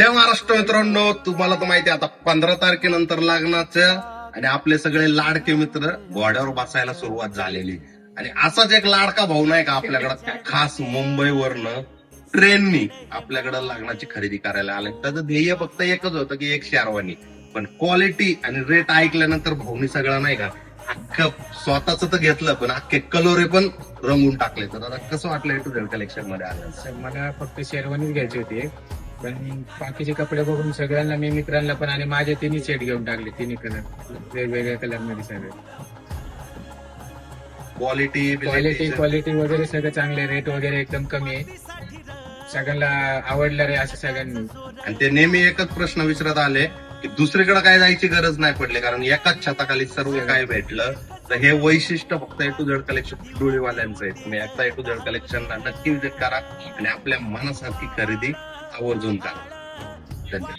जय महाराष्ट्र मित्रांनो, तुम्हाला तर माहिती आहे आता 15 तारखेनंतर लग्नाचं आणि आपले सगळे लाडके मित्र घोड्यावर बसायला सुरुवात झालेली. आणि असाच एक लाडका भाऊ नाही का आपल्याकडं खास मुंबईवरनं ट्रेननी आपल्याकडे लग्नाची खरेदी करायला आले. त्याचं ध्येय फक्त एकच होतं की एक शेरवानी, पण क्वालिटी आणि रेट ऐकल्यानंतर भाऊनी सगळं नाही का अख्खं स्वतःच तर घेतलं, पण अख्खे कलोरे पण रंगून टाकले. तर आता कसं वाटलं टू झेड कलेक्शन मध्ये आलं? सर, मला फक्त शेरवानीच घ्यायची होती पण बाकीचे कपडे बघून सगळ्यांना, मी मित्रांना पण आणि माझे तिन्ही सेट घेऊन टाकले, तिन्ही कलर वेगवेगळ्या कलर मध्ये सगळे. क्वालिटी वगैरे सगळं चांगले, रेट वगैरे एकदम कमी आहे, सगळ्यांना आवडलं रे असं सगळ्यांनी. आणि ते नेहमी एकच प्रश्न विचारत आले की दुसरीकडे काय जायची गरज नाही पडली, कारण एकाच छताखाली सर्व काय भेटलं. तर हे वैशिष्ट्य फक्त टू झेड कलेक्शन डोळीवाल्यांचं आहे. तुम्ही एकदा टू झेड कलेक्शन नक्की विजिट करा आणि आपल्या मनासारखी खरेदी आवर्जून करा. धन्यवाद.